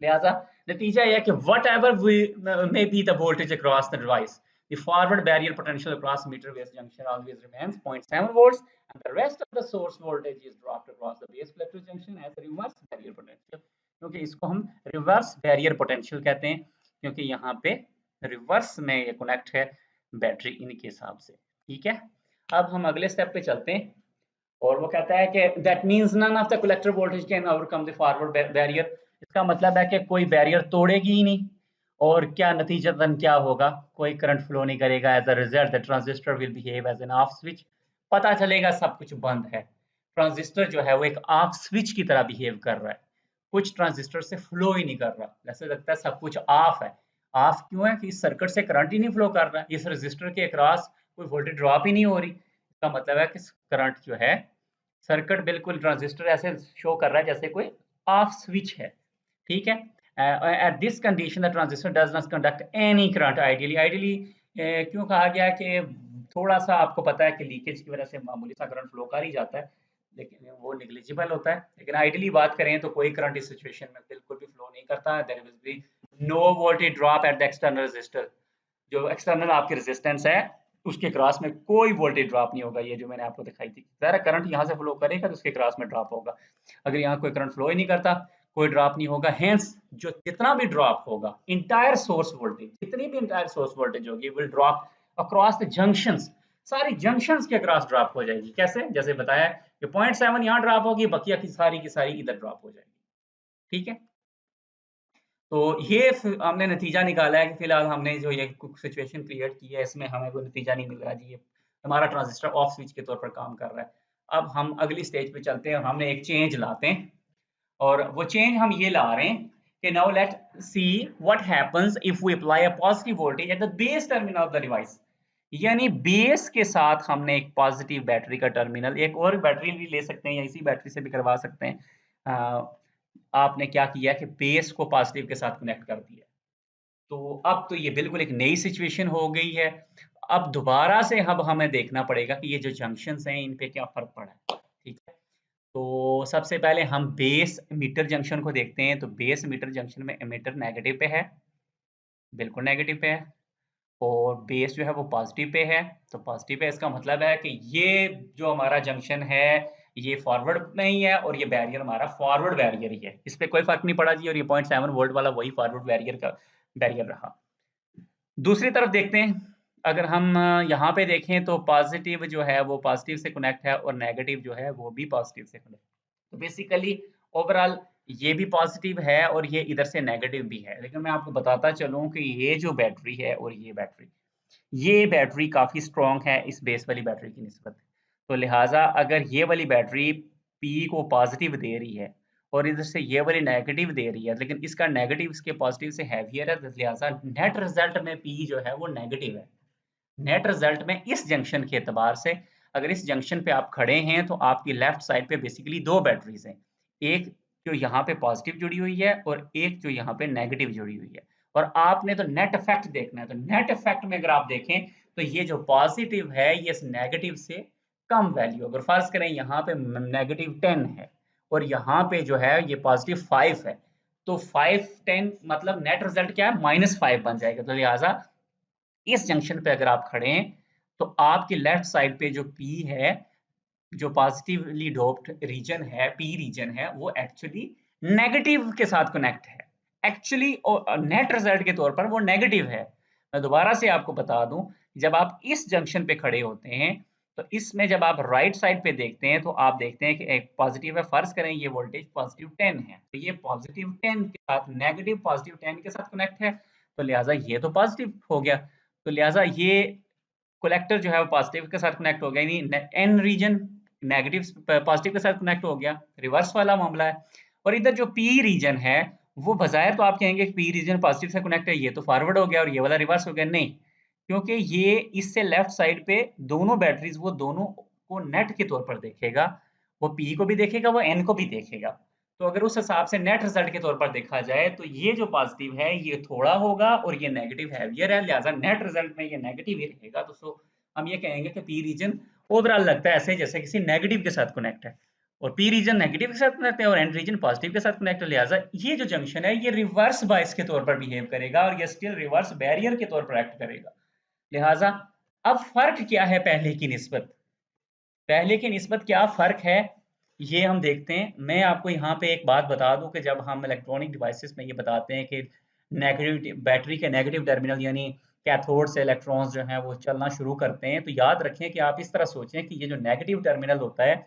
A: लिहाजा नतीजा यह है कि what ever may be the voltage across the device, the forward barrier potential across meter base junction always remains 0.7 volts, and the rest of the source voltage is dropped across the base collector junction as a reverse barrier potential। क्योंकि इसको हम रिवर्स बैरियर पोटेंशियल कहते हैं, क्योंकि यहाँ पे रिवर्स में ये कनेक्ट है बैटरी इनके हिसाब से। ठीक है, अब हम अगले स्टेप पे चलते हैं, और वो कहता है कि that means none of the collector voltage can overcome the forward barrier. इसका मतलब है कि कोई बैरियर तोड़ेगी ही नहीं, और क्या नतीजतन क्या होगा, कोई करंट फ्लो नहीं करेगा। As a result the transistor will behave as an off switch. पता चलेगा सब कुछ बंद है, ट्रांजिस्टर जो है वो एक ऑफ स्विच की तरह बिहेव कर रहा है, कुछ ट्रांजिस्टर से फ्लो ही नहीं कर रहा, जैसे लगता है सब कुछ ऑफ है। ऑफ क्यों है कि इस सर्किट से करंट ही नहीं फ्लो कर रहा है, इस रजिस्टर के अक्रॉस कोई वोल्टेज ड्रॉप ही नहीं हो रही। इसका मतलब है कि करंट जो है, सर्किट बिल्कुल ट्रांजिस्टर ऐसे शो कर रहा है जैसे कोई ऑफ स्विच है। ठीक है, at this condition the transistor does not conduct any current. Ideally क्यों कहा गया कि थोड़ा सा आपको पता है कि लीकेज की वजह से मामूली सा करंट फ्लो कर ही जाता है, लेकिन वो निग्लिजिबल होता है। लेकिन आइडियली बात करें तो कोई करंट इस सिचुएशन में बिल्कुल भी फ्लो नहीं करता। There will be no voltage drop at the external resistor. जो एक्सटर्नल आपकी रेजिस्टेंस है उसके क्रॉस में कोई वोल्टेज ड्रॉप नहीं होगा, ये जो मैंने आपको दिखाई थी। ज़रा करंट यहाँ से फ्लो करेगा तो उसके क्रॉस में ड्रॉप होगा। अगर यहाँ कोई करंट फ्लो ही नहीं करता, कोई ड्रॉप नहीं होगा, हेंस जो जितना भी ड्रॉप होगा, इंटायर सोर्स वोल्टेज, जितनी भी इंटायर सोर्स वोल्टेज होगी will drop across the junctions. सारी जंक्शंस के क्रॉस ड्रॉप हो जाएगी। कैसे? जैसे बताया कि 0.7 यहाँ ड्रॉप होगी, बकिया की सारी इधर ड्रॉप हो जाएगी। ठीक है, तो ये हमने नतीजा निकाला है कि फिलहाल हमने जो ये सिचुएशन क्रिएट की है इसमें हमें कोई नतीजा नहीं मिल रहा जी, ये हमारा ट्रांजिस्टर ऑफ स्विच के तौर पर काम कर रहा है। अब हम अगली स्टेज पे चलते हैं और हमने एक चेंज लाते हैं, और वो चेंज हम ये ला रहे हैं कि now let see what happens if we apply a positive voltage at the base terminal of the device. यानी बेस के साथ हमने एक पॉजिटिव बैटरी का टर्मिनल, एक और बैटरी भी ले सकते हैं या इसी बैटरी से भी करवा सकते हैं। आपने क्या किया कि बेस को पॉजिटिव के साथ कनेक्ट कर दिया। तो अब तो ये बिल्कुल एक नई सिचुएशन हो गई है। अब दोबारा से अब हमें देखना पड़ेगा कि ये जो जंक्शंस हैं इन पे क्या फर्क पड़ा है। ठीक है, तो सबसे पहले हम बेस emitter जंक्शन को देखते हैं। तो बेस emitter जंक्शन में emitter नेगेटिव पे है, बिल्कुल नेगेटिव पे है, और बेस जो है वो पॉजिटिव पे है। तो पॉजिटिव पे इसका मतलब है कि ये जो हमारा जंक्शन है ये फॉरवर्ड में ही है और ये बैरियर हमारा फॉरवर्ड बैरियर ही है, इस पे कोई फर्क नहीं पड़ा जी। और ये 0.7 वोल्ट वाला वही फॉरवर्ड बैरियर का बैरियर रहा। दूसरी तरफ देखते हैं, अगर हम यहाँ पे देखें तो पॉजिटिव जो है वो पॉजिटिव से कनेक्ट है और नेगेटिव जो है वो भी पॉजिटिव से कनेक्ट। तो बेसिकली ओवरऑल ये भी पॉजिटिव है और ये इधर से नेगेटिव भी है। लेकिन मैं आपको बताता चलूं कि ये जो बैटरी है और ये बैटरी काफी स्ट्रॉन्ग है इस बेस वाली बैटरी की निस्बत। तो लिहाजा अगर ये वाली बैटरी पी को पॉजिटिव दे रही है और इधर से ये वाली नेगेटिव दे रही है, लेकिन इसका नेगेटिव इसके पॉजिटिव से हैवियर है, तो लिहाजा नेट रिजल्ट में पी जो है वो नेगेटिव है। नेट रिजल्ट में इस जंक्शन के एतबार से, अगर इस जंक्शन पे आप खड़े हैं तो आपकी लेफ्ट साइड पे बेसिकली दो बैटरीज हैं, एक जो यहाँ पे पॉजिटिव जुड़ी हुई है और एक जो यहाँ पे नेगेटिव जुड़ी हुई है। और आपने तो नेट इफेक्ट देखना है। तो नेट इफेक्ट में अगर आप देखें तो ये जो पॉजिटिव है ये इस नेगेटिव से कम वैल्यू, अगर फर्ज करें यहाँ पे -10 है और यहाँ पे जो है ये +5 है, तो 5 10 मतलब नेट रिजल्ट क्या है, -5 बन जाएगा। तो लिहाजा इस जंक्शन पे अगर आप खड़े हैं तो आपकी लेफ्ट साइड पे जो पी है, जो पॉजिटिवली डोप्ड रीजन है, पी रीजन है, वो एक्चुअली नेगेटिव के साथ कनेक्ट है। एक्चुअली नेट रिजल्ट के तौर पर वो नेगेटिव है। मैं दोबारा से आपको बता दूं, जब आप इस जंक्शन पे खड़े होते हैं तो इसमें जब आप राइट साइड पे देखते हैं तो आप देखते हैं कि एक पॉजिटिव है, फर्ज करें ये वोल्टेज +10 है, तो ये +10 के साथ नेगेटिव +10 के साथ कनेक्ट है, तो लिहाजा ये तो पॉजिटिव हो गया। तो लिहाजा ये कलेक्टर जो है वो पॉजिटिव के साथ कनेक्ट हो गया, यानी एन रीजन नेगेटिव पॉजिटिव के साथ कनेक्ट हो गया, रिवर्स वाला मामला है। और इधर जो पी रीजन है वो बाज़ाहिर तो आप कहेंगे कि पी रीजन पॉजिटिव से कनेक्ट है, ये तो फॉरवर्ड हो गया और ये वाला रिवर्स हो गया। नहीं, क्योंकि ये इससे लेफ्ट साइड पे दोनों बैटरीज वो दोनों को नेट के तौर पर देखेगा, वो पी को भी देखेगा वो एन को भी देखेगा। तो अगर उस हिसाब से नेट रिजल्ट के तौर पर देखा जाए तो ये जो पॉजिटिव है ये थोड़ा होगा और ये नेगेटिव हैवियर है, लिहाजा नेट रिजल्ट में ये नेगेटिव ही रहेगा। तो सो हम ये कहेंगे कि पी रीजन ओवरऑल लगता है ऐसे जैसे किसी नेगेटिव के साथ कनेक्ट है और पी रीजन नेगेटिव के साथ कनेक्ट है और एन रीजन पॉजिटिव के साथ कनेक्ट है। लिहाजा ये जो जंक्शन है ये रिवर्स बायस के तौर पर बिहेव करेगा और ये स्टिल रिवर्स बैरियर के तौर पर एक्ट करेगा। लिहाजा अब फर्क क्या है पहले की निस्बत, पहले की निस्बत क्या फ़र्क है, ये हम देखते हैं। मैं आपको यहाँ पे एक बात बता दूँ कि जब हम इलेक्ट्रॉनिक डिवाइसेस में ये बताते हैं कि नेगेटिव बैटरी के नेगेटिव टर्मिनल यानी कैथोड से इलेक्ट्रॉन्स जो हैं वो चलना शुरू करते हैं, तो याद रखें कि आप इस तरह सोचें कि ये जो नेगेटिव टर्मिनल होता है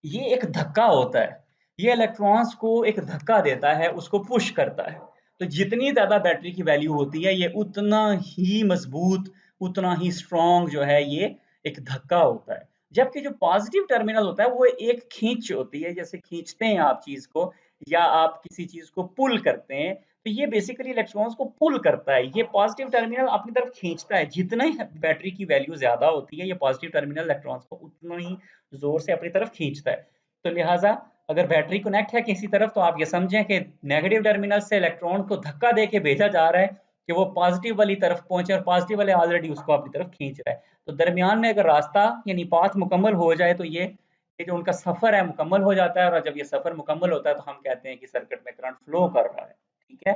A: ये एक धक्का होता है, ये इलेक्ट्रॉन्स को एक धक्का देता है, उसको पुश करता है। तो जितनी ज़्यादा बैटरी की वैल्यू होती है, ये उतना ही मजबूत, उतना ही स्ट्रॉन्ग जो है ये एक धक्का होता है। जबकि जो पॉजिटिव टर्मिनल होता है वो एक खींच होती है, जैसे खींचते हैं आप चीज़ को या आप किसी चीज़ को पुल करते हैं, तो ये बेसिकली इलेक्ट्रॉन्स को पुल करता है। ये पॉजिटिव टर्मिनल अपनी तरफ खींचता है, जितना ही बैटरी की वैल्यू ज़्यादा होती है, ये पॉजिटिव टर्मिनल इलेक्ट्रॉन्स को उतना ही ज़ोर से अपनी तरफ खींचता है। तो लिहाजा अगर बैटरी कनेक्ट है किसी तरफ तो आप ये समझें कि नेगेटिव टर्मिनल से इलेक्ट्रॉन को धक्का देके भेजा जा रहा है कि वो पॉजिटिव वाली तरफ पहुंचे और पॉजिटिव वाले ऑलरेडी उसको अपनी तरफ खींच रहा है। तो दरमियान में अगर रास्ता यानी पाथ मुकम्मल हो जाए तो ये जो उनका सफर है मुकम्मल हो जाता है और जब ये सफर मुकम्मल होता है तो हम कहते हैं कि सर्किट में करंट फ्लो कर रहा है। ठीक है,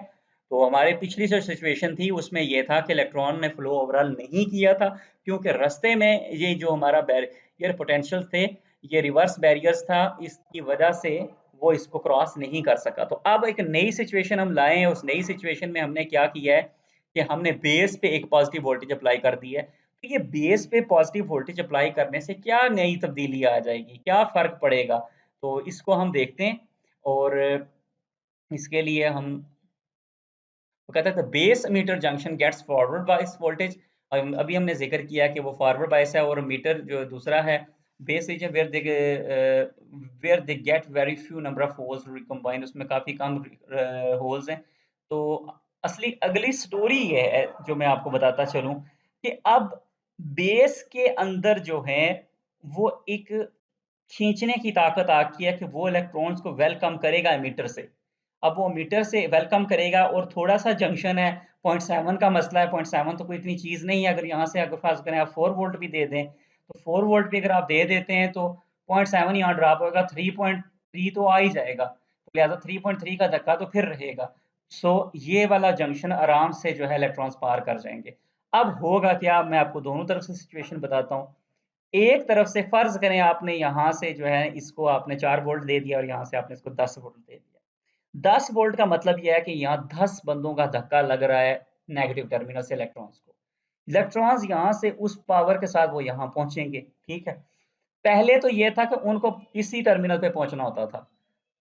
A: तो हमारे पिछली जो सिचुएशन थी उसमें ये था कि इलेक्ट्रॉन ने फ्लो ओवरऑल नहीं किया था, क्योंकि रास्ते में ये जो हमारा बैरियर पोटेंशियल थे ये रिवर्स बैरियर्स था, इसकी वजह से वो इसको क्रॉस नहीं कर सका। तो अब एक नई सिचुएशन हम लाए हैं, उस नई सिचुएशन में हमने क्या किया है कि हमने बेस पे एक पॉजिटिव वोल्टेज अप्लाई कर दी है। तो ये बेस पे पॉजिटिव वोल्टेज अप्लाई करने से क्या नई तब्दीली आ जाएगी, क्या फर्क पड़ेगा, तो इसको हम देखते हैं। और इसके लिए हम वो कहता है base emitter junction gets forward bias voltage. अभी हमने जिक्र किया कि वो फॉरवर्ड बायस है और मीटर जो दूसरा है base region where they get very few number of holes recombined, उसमें काफी कम होल्स हैं। तो असली अगली स्टोरी ये है जो मैं आपको बताता चलूं कि अब बेस के अंदर जो है वो एक खींचने की ताकत आती है कि वो इलेक्ट्रॉन्स को वेलकम करेगा एमिटर से। अब वो मीटर से वेलकम करेगा और थोड़ा-सा जंक्शन है, 0.7 का मसला है, 0.7 तो कोई इतनी चीज़ नहीं है। अगर यहाँ से अगर फ़र्ज़ करें आप 4 वोल्ट भी दे दें, तो 4 वोल्ट भी अगर आप दे देते हैं तो 0.7 यहाँ ड्रॉप होगा, 3.3 तो आ ही जाएगा। तो लिहाज़ा 3.3 का धक्का तो फिर रहेगा। सो ये वाला जंक्शन आराम से जो है इलेक्ट्रॉन्स पार कर जाएँगे। अब होगा क्या, मैं आपको दोनों तरफ से सिचुएशन बताता हूँ। एक तरफ से फ़र्ज़ करें आपने यहाँ से जो है इसको आपने 4 वोल्ट दे दिया और यहाँ से आपने इसको 10 वोल्ट दे दिया। 10 वोल्ट का मतलब ये है कि यहाँ 10 बंदों का धक्का लग रहा है नेगेटिव टर्मिनल से इलेक्ट्रॉन्स को। इलेक्ट्रॉन्स यहाँ से उस पावर के साथ वो यहाँ पहुँचेंगे, ठीक है? पहले तो ये था कि उनको इसी टर्मिनल पे पहुँचना होता था।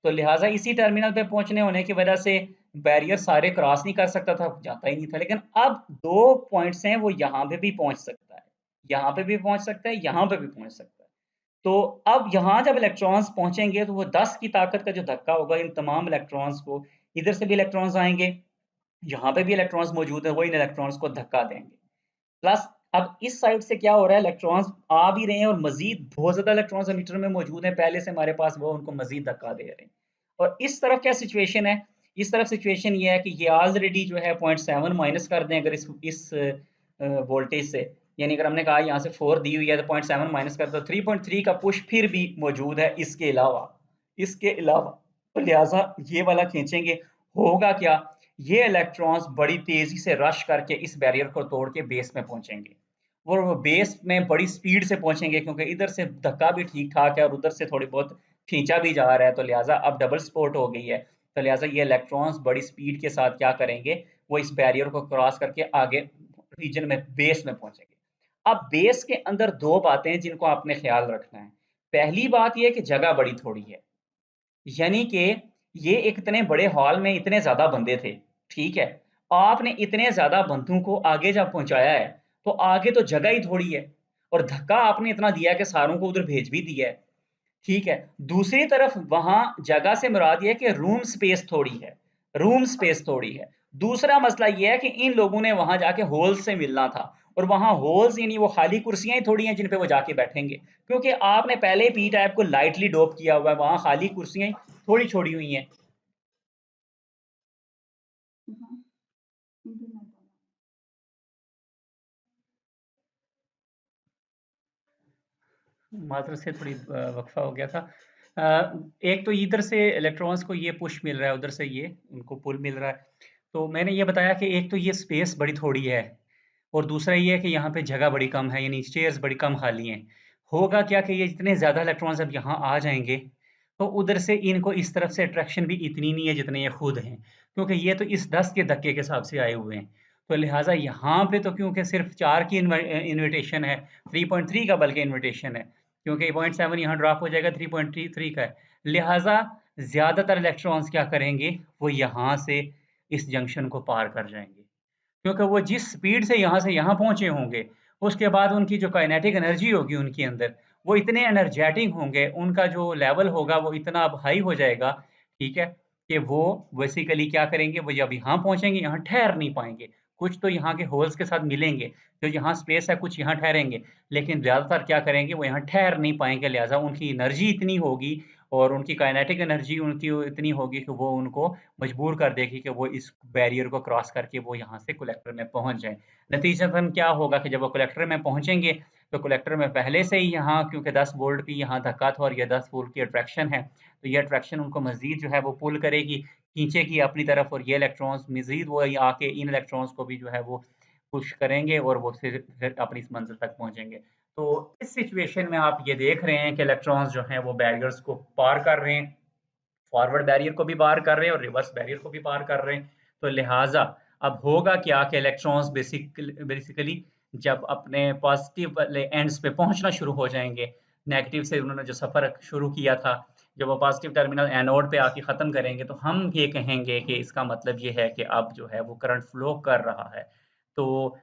A: तो लिहाज़ा इसी टर्मिनल पे पहुँचने होने की वजह से बैरियर सारे क्रॉस नहीं कर सकता था, जाता ही नहीं था। लेकिन अब 2 पॉइंट्स हैं, वो यहाँ पे भी पहुँच सकता है। यहाँ पे भी पहुँच सकता है, यहाँ पे भी पहुँच सकता है। तो अब यहाँ जब इलेक्ट्रॉन्स पहुँचेंगे तो वो 10 की ताकत का जो धक्का होगा इन तमाम इलेक्ट्रॉन्स को, इधर से भी इलेक्ट्रॉन्स आएँगे, यहाँ पे भी इलेक्ट्रॉन्स मौजूद है, वो इन इलेक्ट्रॉन्स को धक्का देंगे। प्लस अब इस साइड से क्या हो रहा है, इलेक्ट्रॉन्स आ भी रहे हैं और मज़ीद बहुत ज़्यादा इलेक्ट्रॉन्स एमीटर में मौजूद हैं, पहले से हमारे पास, वो उनको मज़ीद धक्का दे रहे हैं। और इस तरफ क्या सिचुएशन है, इस तरफ सिचुएशन ये है कि ये ऑलरेडी जो है 0.7 माइनस कर दें अगर इस वोल्टेज से, यानी अगर हमने कहा यहाँ से 4 दी हुई है तो 0.7 माइनस कर दो, 3.3 का पुश फिर भी मौजूद है इसके अलावा। तो लिहाजा ये वाला खींचेंगे, होगा क्या, ये इलेक्ट्रॉन्स बड़ी तेजी से रश करके इस बैरियर को तोड़ के बेस में पहुंचेंगे और वो बेस में बड़ी स्पीड से पहुंचेंगे, क्योंकि इधर से धक्का भी ठीक ठाक है और उधर से थोड़ी बहुत खींचा भी जा रहा है, तो लिहाजा अब डबल सपोर्ट हो गई है। तो लिहाजा ये इलेक्ट्रॉन्स बड़ी स्पीड के साथ क्या करेंगे, वो इस बैरियर को क्रॉस करके आगे रीजन में बेस में पहुंचेंगे। अब बेस के अंदर दो बातें हैं जिनको आपने ख्याल रखना है। पहली बात यह कि जगह बड़ी थोड़ी है, यानी कि ये एक इतने बड़े हॉल में इतने ज्यादा बंदे थे, ठीक है? आपने इतने ज्यादा बंदों को आगे जब पहुंचाया है तो आगे तो जगह ही थोड़ी है और धक्का आपने इतना दिया कि सारों को उधर भेज भी दिया है, ठीक है? दूसरी तरफ वहां जगह से मुराद ये है कि रूम स्पेस थोड़ी है। दूसरा मसला ये है कि इन लोगों ने वहां जाके होल्स से मिलना था और वहां होल्स यानी वो खाली कुर्सियां ही थोड़ी हैं जिन पे वो जाके बैठेंगे, क्योंकि आपने पहले ही पी टाइप को लाइटली डोप किया हुआ है, वहां खाली कुर्सियां ही थोड़ी छोड़ी हुई हैं। मात्र से थोड़ी वक्फा हो गया था। एक तो इधर से इलेक्ट्रॉन्स को ये पुश मिल रहा है, उधर से ये उनको पुल मिल रहा है। तो मैंने ये बताया कि एक तो ये स्पेस बड़ी थोड़ी है और दूसरा ये है कि यहाँ पे जगह बड़ी कम है, यानी चेयर्स बड़ी कम खाली हैं। होगा क्या कि ये जितने ज़्यादा इलेक्ट्रॉन्स अब यहाँ आ जाएंगे तो उधर से इनको इस तरफ से अट्रैक्शन भी इतनी नहीं है जितने ये खुद हैं, क्योंकि ये तो इस 10 के धक्के के हिसाब से आए हुए हैं। तो लिहाजा यहाँ पे तो क्योंकि सिर्फ 4 की इन्विटेशन है, 3.3 का बल्कि इन्विटेशन है, क्योंकि 0.7 यहाँ ड्रॉप हो जाएगा, 3.3 का है। लिहाजा ज़्यादातर इलेक्ट्रॉन्स क्या करेंगे, वो यहाँ से इस जंक्शन को पार कर जाएंगे, क्योंकि वो जिस स्पीड से यहाँ से यहाँ पहुँचे होंगे, उसके बाद उनकी जो काइनेटिक एनर्जी होगी उनके अंदर, वो इतने एनर्जेटिक होंगे, उनका जो लेवल होगा वो इतना अब हाई हो जाएगा, ठीक है? कि वो बेसिकली क्या करेंगे, वो जब यहाँ पहुँचेंगे, यहाँ ठहर नहीं पाएँगे। कुछ तो यहाँ के होल्स के साथ मिलेंगे, जो यहाँ स्पेस है कुछ यहाँ ठहरेंगे, लेकिन ज़्यादातर क्या करेंगे, वो यहाँ ठहर नहीं पाएँगे, लिहाज़ा उनकी एनर्जी इतनी होगी और उनकी काइनेटिक एनर्जी उनकी इतनी होगी कि वो उनको मजबूर कर देगी कि वो इस बैरियर को क्रॉस करके वो यहाँ से कलेक्टर में पहुँच जाएँ। नतीजतन क्या होगा कि जब वो कलेक्टर में पहुँचेंगे, तो कलेक्टर में पहले से ही यहाँ क्योंकि 10 वोल्ट की यहाँ धक्का था और ये 10 वोल्ट की अट्रैक्शन है, तो ये अट्रैक्शन उनको मज़ीद जो है वो पुल करेगी, खींचेगी अपनी तरफ और ये इलेक्ट्रॉन्स मज़ीद वो आके इन इलेक्ट्रॉन्स को भी जो है वो पुश करेंगे और वो फिर अपनी इस मंज़िल तक पहुँचेंगे। तो इस सिचुएशन में आप ये देख रहे हैं कि इलेक्ट्रॉन्स जो हैं वो बैरियर्स को पार कर रहे हैं, फॉरवर्ड बैरियर को भी पार कर रहे हैं और रिवर्स बैरियर को भी पार कर रहे हैं। तो लिहाजा अब होगा क्या कि इलेक्ट्रॉन्स बेसिकली जब अपने पॉजिटिव वाले एंड्स पे पहुंचना शुरू हो जाएंगे, नेगेटिव से उन्होंने जो सफर शुरू किया था, जब वो पॉजिटिव टर्मिनल एनोड पे आके खत्म करेंगे, तो हम ये कहेंगे कि इसका मतलब ये है कि अब जो है वो करंट फ्लो कर रहा है। तो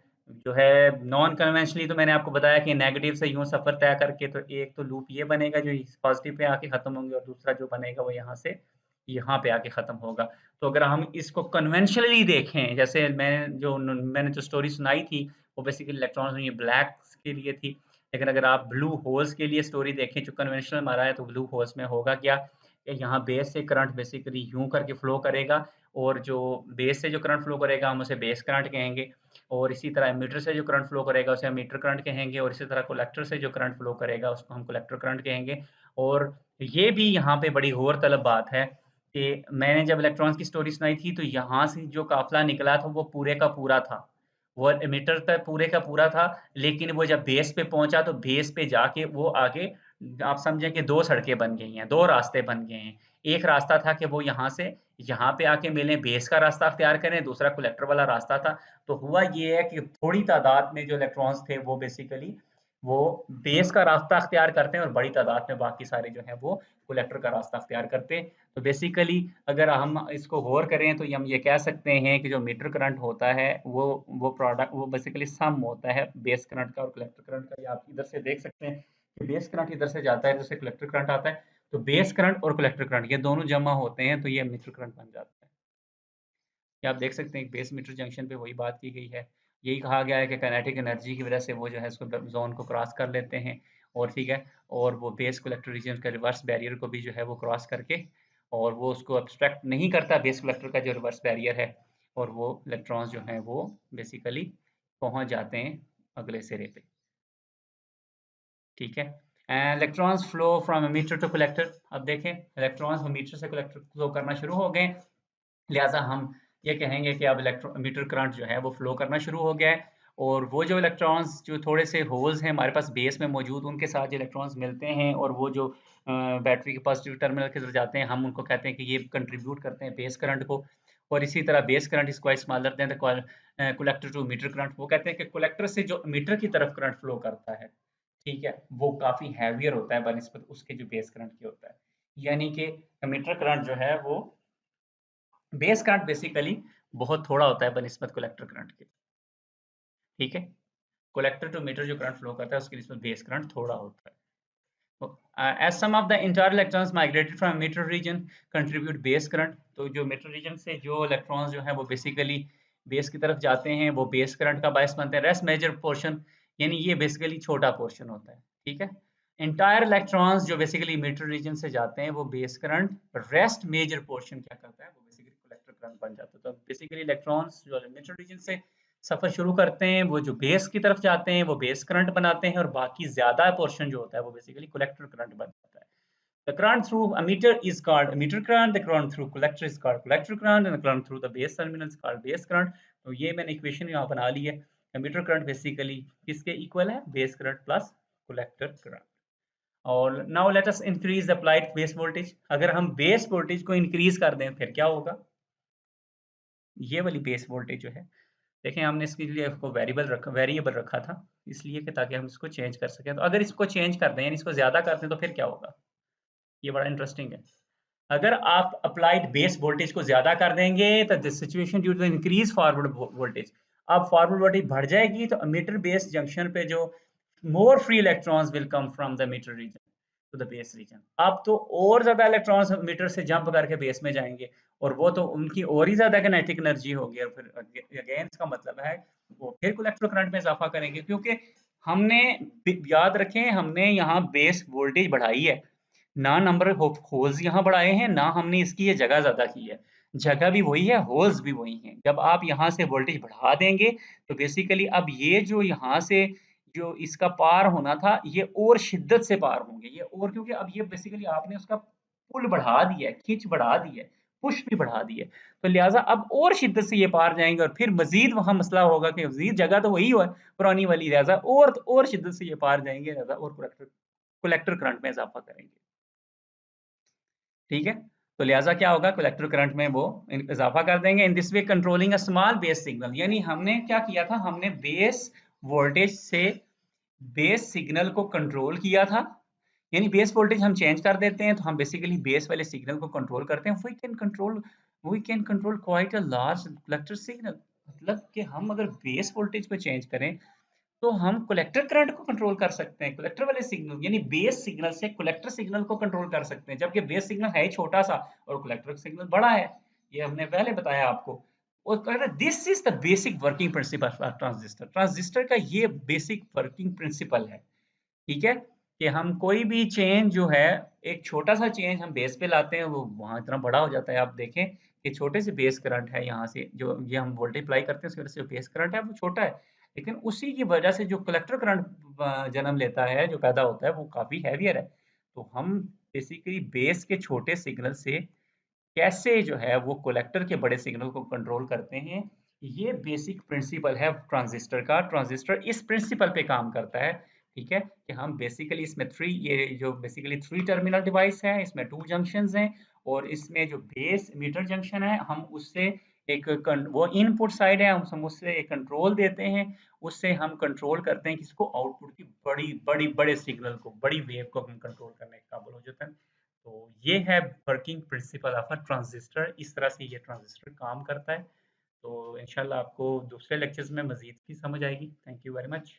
A: जो है नॉन कन्वेंशनली तो मैंने आपको बताया कि नेगेटिव से यूं सफर तय करके तो एक तो लूप ये बनेगा जो इस पॉजिटिव पे आके खत्म होंगे और दूसरा जो बनेगा वो यहाँ से यहाँ पे आके खत्म होगा। तो अगर हम इसको कन्वेंशनली देखें, जैसे मैंने जो स्टोरी सुनाई थी, वो बेसिकली इलेक्ट्रॉन्स ये ब्लैक के लिए थी, लेकिन अगर आप ब्लू होल्स के लिए स्टोरी देखें जो कन्वेंशनल हमारा है, तो ब्लू होल्स में होगा क्या कि यहाँ बेस से करंट बेसिकली यूं करके फ्लो करेगा, और जो बेस से जो करंट फ्लो करेगा हम उसे बेस करंट कहेंगे, और इसी तरह एमीटर से जो करंट फ्लो करेगा उसे हम मीटर करंट कहेंगे, और इसी तरह कलेक्टर से जो करंट फ्लो करेगा उसको हम कलेक्टर करंट कहेंगे। और ये भी यहाँ पे बड़ी गौर तलब बात है कि मैंने जब इलेक्ट्रॉन्स की स्टोरी सुनाई थी तो यहाँ से जो काफिला निकला था वो पूरे का पूरा था, वो एमिटर तक पूरे का पूरा था, लेकिन वो जब बेस पे पहुंचा तो बेस पे जाके वो आगे आप समझें कि दो सड़कें बन गई हैं, दो रास्ते बन गए हैं। एक रास्ता था कि वो यहाँ से यहाँ पे आके मिले, बेस का रास्ता अख्तियार करें, दूसरा कलेक्टर वाला रास्ता था। तो हुआ ये है कि थोड़ी तादाद में जो इलेक्ट्रॉन्स थे वो बेसिकली वो बेस का रास्ता अख्तियार करते हैं, और बड़ी तादाद में बाकी सारे जो है वो कलेक्टर का रास्ता अख्तियार करते हैं। तो बेसिकली अगर हम इसको गौर करें तो हम ये कह सकते हैं कि जो मीटर करंट होता है वो प्रोडक्ट वो बेसिकली सम होता है बेस करंट का और कलेक्टर करंट का। ये आप इधर से देख सकते हैं कि बेस करंट इधर से जाता है, इधर से कलेक्टर करंट आता है, तो बेस करंट और कलेक्टर करंट ये दोनों जमा होते हैं तो ये मीटर करंट बन जाता है। ये आप देख सकते हैं बेस मीटर जंक्शन पे वही बात की गई है। यही कहा गया है कि काइनेटिक एनर्जी की वजह से वो जो है इसको जोन को क्रॉस कर लेते हैं, और ठीक है, और वो बेस कलेक्टर रीजन का रिवर्स बैरियर को भी जो है वो क्रॉस करके, और वो उसको अब्स्ट्रैक्ट नहीं करता बेस कलेक्टर का जो रिवर्स बैरियर है, और वो इलेक्ट्रॉन्स जो हैं वो बेसिकली पहुंच जाते हैं अगले सिरे पे। ठीक है, electrons flow from emitter to collector. अब देखें इलेक्ट्रॉन्स एमीटर से कलेक्टर फ्लो करना शुरू हो गए, लिहाजा हम ये कहेंगे कि अब इलेक्ट्रोमीटर करंट जो है वो फ्लो करना शुरू हो गया है, और वो जो इलेक्ट्रॉन्स जो थोड़े से होल्स हैं हमारे पास बेस में मौजूद उनके साथ जो इलेक्ट्रॉन्स मिलते हैं, और वो जो बैटरी के पॉजिटिव टर्मिनल की तरफ जाते हैं हम उनको कहते हैं कि ये कंट्रीब्यूट करते हैं बेस करंट को। और इसी तरह बेस करंट इसको इस्तेमाल करते हैं कलेक्टर टू मीटर करंट। वो कहते हैं कि कलेक्टर से जो मीटर की तरफ करंट फ्लो करता है, ठीक है, वो काफी हैवियर होता है बनिस्बत उसके जो बेस करंट की होता है, यानी कि मीटर करंट जो है वो बेस करंट बेसिकली बहुत थोड़ा होता है बनिस्बत कलेक्टर करंट के। ठीक है, कलेक्टर टू मीटर जो करंट फ्लो करता है उसके निस्बत बेस करंट थोड़ा होता है। As some of the inter electrons migrated from emitter region contribute base current. तो जो मीटर रीजन से जो इलेक्ट्रॉन्स जो है वो बेसिकली बेस की तरफ जाते हैं वो बेस करंट का बायस बनते हैं। रेस्ट मेजर पोर्शन, यानी ये बेसिकली छोटा पोर्शन होता है। ठीक है, इंटायर इलेक्ट्रॉन्स जो बेसिकली मीटर रीजन से जाते हैं वो base current, rest major portion क्या करता है वो बेसिकली कलेक्टर करंट बन जाता है। तो बेसिकली इलेक्ट्रॉन्स जो मीटर रीजन से सफर शुरू करते हैं वो जो बेस की तरफ जाते हैं वो बेस करंट बनाते हैं, और बाकी ज्यादा पोर्शन जो होता है वो बेसिकली कलेक्टर करंट बन जाता है। The current through emitter is called emitter current, the current through collector is called collector current, and the current through the base terminal is called base current। तो ये मैंने इक्वेशन यहाँ बना ली है। emitter current बेसिकली किसके इक्वल है, base current plus collector current. और now let us increase applied base voltage. अगर हम बेस वोल्टेज को इंक्रीज कर दें फिर क्या होगा, ये वाली बेस वोल्टेज जो है, देखें हमने इसके लिए वेरिएबल रखा था इसलिए कि ताकि हम इसको चेंज कर सकें। तो अगर इसको चेंज कर दें यानी इसको ज्यादा कर दें तो फिर क्या होगा, ये बड़ा इंटरेस्टिंग है। अगर आप अप्लाइड बेस वोल्टेज को ज्यादा कर देंगे तो this situation due to increase forward voltage, अब फॉरवर्ड वोल्टेज बढ़ जाएगी तो मीटर बेस जंक्शन पे जो more free electrons will come from the emitter region to the base region. अब तो और ज्यादा इलेक्ट्रॉन्स मीटर से जंप करके बेस में जाएंगे, और वो तो उनकी और ही ज्यादा काइनेटिक एनर्जी होगी, और फिर अगेन इसका मतलब है वो फिर कलेक्टर करंट में इजाफा करेंगे, क्योंकि हमने याद रखें हमने यहाँ बेस वोल्टेज बढ़ाई है ना, नंबर ऑफ होल्स यहाँ बढ़ाए हैं ना हमने इसकी ये जगह ज्यादा की है, जगह भी वही है होल्स भी वही हैं। जब आप यहाँ से वोल्टेज बढ़ा देंगे तो बेसिकली अब ये जो यहाँ से जो इसका पार होना था ये और शिद्दत से पार होंगे ये, और क्योंकि अब ये बेसिकली आपने उसका पुल बढ़ा दिया है, खींच बढ़ा दी है, पुश भी बढ़ा दी है, तो लिहाजा अब और शिद्दत से ये पार जाएंगे, और फिर मजीद वहां मसला होगा कि मजीद जगह तो वही है पुरानी वाली, लिहाजा और शिद्दत से ये पार जाएंगे, लिहाजा और कलेक्टर करंट में इजाफा करेंगे। ठीक है, तो लिहाजा क्या होगा कलेक्टर करंट में वो इजाफा कर देंगे। In this way controlling a small base signal, यानी हमने क्या किया था, हमने बेस वोल्टेज से बेस सिग्नल को कंट्रोल किया था, यानी बेस वोल्टेज हम चेंज कर देते हैं तो हम बेसिकली बेस वाले सिग्नल को कंट्रोल करते हैं। We can control quite a large collector signal, मतलब कि हम अगर बेस वोल्टेज को चेंज करें तो हम कलेक्टर करंट को कंट्रोल कर सकते हैं, कलेक्टर वाले सिग्नल यानी बेस सिग्नल से कलेक्टर सिग्नल को कंट्रोल कर सकते हैं, जबकि बेस सिग्नल है छोटा सा और कलेक्टर सिग्नल बड़ा है, ये हमने पहले बताया आपको। और कह रहा this is the basic working principle of transistor. Transistor का ये बेसिक वर्किंग प्रिंसिपल है, ठीक है, कि हम कोई भी चेंज जो है, एक छोटा सा चेंज हम बेस पे लाते हैं, वो वहां इतना बड़ा हो जाता है। आप देखें कि छोटे से बेस करंट है, यहाँ से जो ये हम वोल्टेज अप्लाई करते हैं उसकी वजह से बेस करंट है वो छोटा है, लेकिन उसी की वजह से जो कलेक्टर करंट जन्म लेता है, जो पैदा होता है, वो काफी हैवियर है। तो हम बेसिकली बेस के छोटे सिग्नल से कैसे जो है वो कलेक्टर के बड़े सिग्नल को कंट्रोल करते हैं, ये बेसिक प्रिंसिपल है ट्रांजिस्टर का। ट्रांजिस्टर इस प्रिंसिपल पे काम करता है, ठीक है, कि हम बेसिकली इसमें ये जो बेसिकली 3 टर्मिनल डिवाइस है, इसमें 2 जंक्शंस हैं, और इसमें जो बेस मीटर जंक्शन है, हम उससे वो इनपुट साइड है, हम उससे एक कंट्रोल देते हैं, उससे हम कंट्रोल करते हैं किसको, आउटपुट की बड़ी बड़ी बड़े सिग्नल को, बड़ी वेव को हम कंट्रोल करने के काबिल हो जाते हैं। तो ये है working principle of a transistor, इस तरह से ये ट्रांजिस्टर काम करता है। तो इंशाल्लाह आपको दूसरे लेक्चर्स में मजीद की समझ आएगी। Thank you very much.